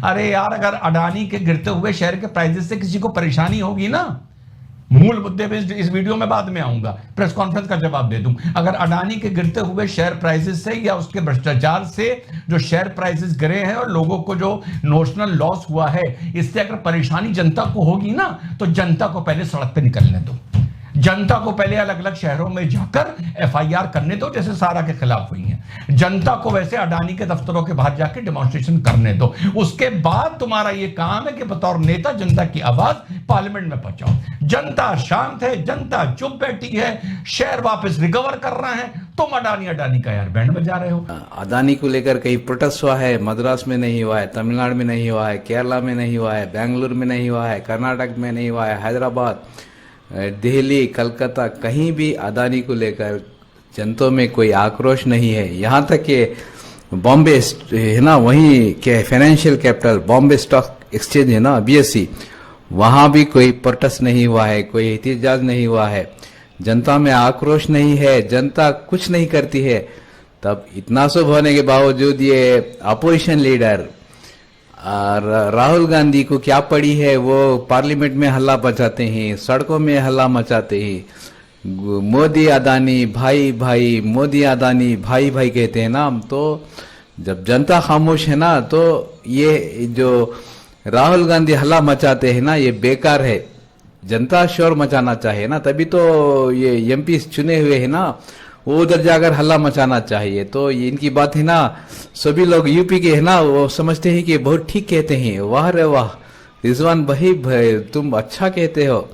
अरे यार, अगर अडानी के गिरते हुए शेयर के प्राइसेस से किसी को परेशानी होगी ना, मूल मुद्दे पे इस वीडियो में बाद में आऊंगा, प्रेस कॉन्फ्रेंस का जवाब दे दूं। अगर अडानी के गिरते हुए शेयर प्राइसेस से या उसके भ्रष्टाचार से जो शेयर प्राइसेस गिरे हैं और लोगों को जो नोशनल लॉस हुआ है, इससे अगर परेशानी जनता को होगी ना, तो जनता को पहले सड़क पे निकलने दो, जनता को पहले अलग अलग शहरों में जाकर एफआईआर करने दो, जैसे सारा के खिलाफ हुई है। जनता को वैसे अडानी के दफ्तरों के बाहर जाकर डेमोन्स्ट्रेशन करने दो। उसके बाद तुम्हारा यह काम है कि बतौर नेता जनता की आवाज पार्लियामेंट में पहुंचाओ। जनता शांत है, जनता चुप बैठी है, शेयर वापस रिकवर कर रहे हैं, तुम अडानी का यार बैंड बजा रहे हो। अदानी को लेकर कहीं प्रोटेस्ट हुआ है, मद्रास में नहीं हुआ है, तमिलनाडु में नहीं हुआ है, केरला में नहीं हुआ है, बेंगलुरु में नहीं हुआ है, कर्नाटक में नहीं हुआ है, हैदराबाद, दिल्ली, कलकत्ता, कहीं भी अदानी को लेकर जनता में कोई आक्रोश नहीं है। यहाँ तक कि बॉम्बे है ना, वहीं के financial capital Bombay stock exchange है ना, बीएसई, वहाँ भी कोई प्रोटेस्ट नहीं हुआ है, कोई एहतजाज नहीं हुआ है, जनता में आक्रोश नहीं है, जनता कुछ नहीं करती है। तब इतना सब होने के बावजूद ये अपोजिशन लीडर और राहुल गांधी को क्या पड़ी है, वो पार्लियामेंट में हल्ला मचाते हैं, सड़कों में हल्ला मचाते हैं, मोदी अदानी भाई भाई, मोदी अदानी भाई भाई कहते हैं ना। तो जब जनता खामोश है ना, तो ये जो राहुल गांधी हल्ला मचाते हैं ना, ये बेकार है। जनता शोर मचाना चाहिए ना, तभी तो ये एमपी चुने हुए हैं ना, वो उधर जाकर हल्ला मचाना चाहिए। तो ये इनकी बात है ना, सभी लोग यूपी के है ना, वो समझते हैं कि बहुत ठीक कहते हैं, वाह रे वाह रिजवान भाई तुम अच्छा कहते हो।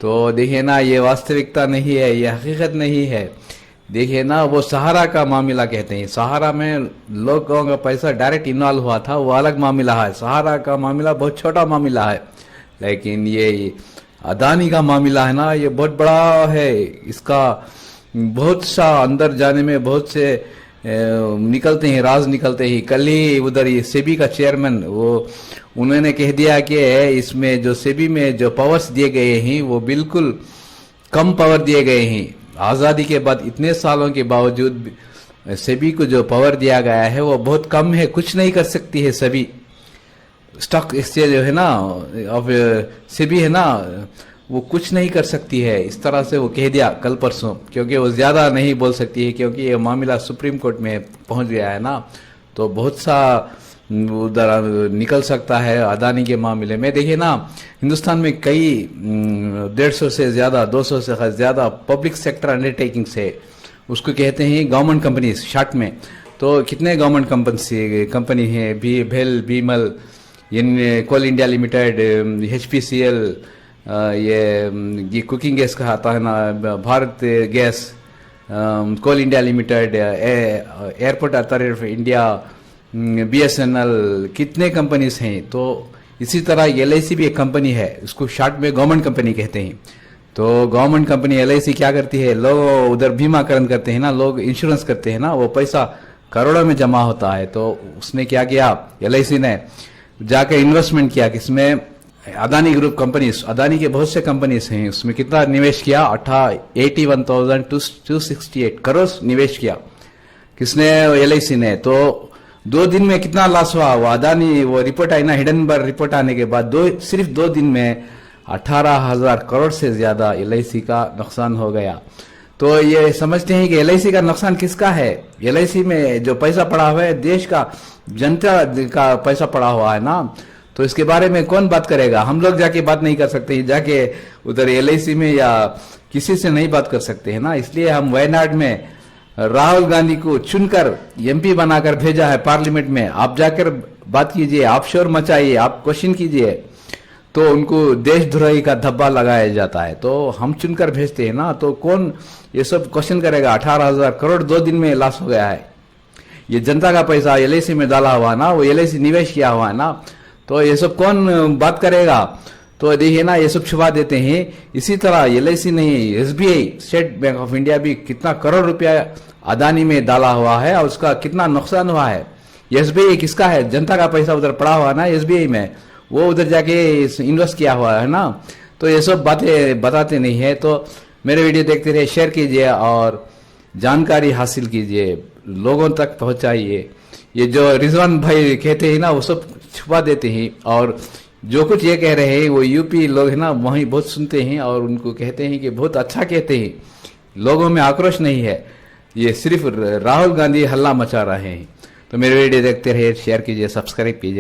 तो देखिए ना, ये वास्तविकता नहीं है, ये हकीकत नहीं है। देखिए ना, वो सहारा का मामला कहते हैं, सहारा में लोगों का पैसा डायरेक्ट इन्वॉल्व हुआ था, वो अलग मामला है। सहारा का मामला बहुत छोटा मामला है, लेकिन ये अदानी का मामला है ना, ये बहुत बड़ा है। इसका बहुत सा अंदर जाने में बहुत से निकलते हैं, राज निकलते ही। कल ही उधर ये सेबी का चेयरमैन, वो उन्होंने कह दिया कि इसमें जो सेबी में जो पावर्स दिए गए हैं, वो बिल्कुल कम पावर दिए गए हैं। आजादी के बाद इतने सालों के बावजूद सेबी को जो पावर दिया गया है, वो बहुत कम है, कुछ नहीं कर सकती है। सेबी स्टॉक एक्सचेंज है ना, अब सेबी है ना, वो कुछ नहीं कर सकती है। इस तरह से वो कह दिया कल परसों, क्योंकि वो ज्यादा नहीं बोल सकती है, क्योंकि ये मामला सुप्रीम कोर्ट में पहुंच गया है ना। तो बहुत सा उधर निकल सकता है अदानी के मामले में। देखिए ना, हिंदुस्तान में कई 150 से ज्यादा, 200 से ज्यादा पब्लिक सेक्टर अंडरटेकिंग्स है, उसको कहते हैं गवर्नमेंट कंपनीज शॉर्ट में। तो कितने गवर्नमेंट कंपनी है, भेल, बीमल, कोल इंडिया लिमिटेड, HPCL, ये कुकिंग गैस का आता है ना, भारत गैस, कोल इंडिया लिमिटेड, एयरपोर्ट अथॉरिटी ऑफ इंडिया, BSNL, कितने कंपनीज हैं। तो इसी तरह LIC भी एक कंपनी है, उसको शॉर्ट में गवर्नमेंट कंपनी कहते हैं। तो गवर्नमेंट कंपनी LIC क्या करती है, लोग उधर बीमाकरण करते हैं ना, लोग इंश्योरेंस करते हैं ना, वो पैसा करोड़ों में जमा होता है। तो उसने क्या किया, LIC ने जाकर इन्वेस्टमेंट किया किसमें, अदानी ग्रुप कंपनीज, अदानी के बहुत से कंपनीज हैं, उसमें कितना निवेश किया, 81,268 करोड़ निवेश किया। किसने, LIC ने। तो 2 दिन में कितना लॉस हुआ, वो अदानी, वो रिपोर्ट आई ना, हिडनबर्ग रिपोर्ट आने के बाद सिर्फ 2 दिन में 18,000 करोड़ से ज्यादा LIC का नुकसान हो गया। तो ये समझते हैं कि LIC का नुकसान किसका है, LIC में जो पैसा पड़ा हुआ है, देश का जनता का पैसा पड़ा हुआ है ना। तो इसके बारे में कौन बात करेगा, हम लोग जाके बात नहीं कर सकते, जाके उधर LIC में या किसी से नहीं बात कर सकते है ना। इसलिए हम वायनाड में राहुल गांधी को चुनकर MP बनाकर भेजा है पार्लियामेंट में। आप जाकर बात कीजिए, आप शोर मचाइए, आप क्वेश्चन कीजिए, तो उनको देशद्रोही का धब्बा लगाया जाता है। तो हम चुनकर भेजते हैं ना, तो कौन ये सब क्वेश्चन करेगा। 18,000 करोड़ 2 दिन में लॉस हो गया है, ये जनता का पैसा LIC में डाला हुआ ना, वो LIC निवेश किया हुआ है ना। तो ये सब कौन बात करेगा। तो देखिए ना, ये सब छुपा देते हैं। इसी तरह LIC नहीं, SBI, state bank of India भी कितना करोड़ रुपया अदानी में डाला हुआ है, और उसका कितना नुकसान हुआ है। SBI किसका है, जनता का पैसा उधर पड़ा हुआ ना SBI में, वो उधर जाके इन्वेस्ट किया हुआ है ना। तो ये सब बातें बताते नहीं है। तो मेरे वीडियो देखते रहिए, शेयर कीजिए और जानकारी हासिल कीजिए, लोगों तक पहुंचाइए। ये जो रिजवान भाई कहते हैं ना, वो सब छुपा देते हैं और जो कुछ ये कह रहे हैं वो यूपी लोग है ना वहीं बहुत सुनते हैं और उनको कहते हैं कि बहुत अच्छा कहते हैं, लोगों में आक्रोश नहीं है, ये सिर्फ राहुल गांधी हल्ला मचा रहे हैं। तो मेरे वीडियो देखते रहिए, शेयर कीजिए, सब्सक्राइब कीजिए।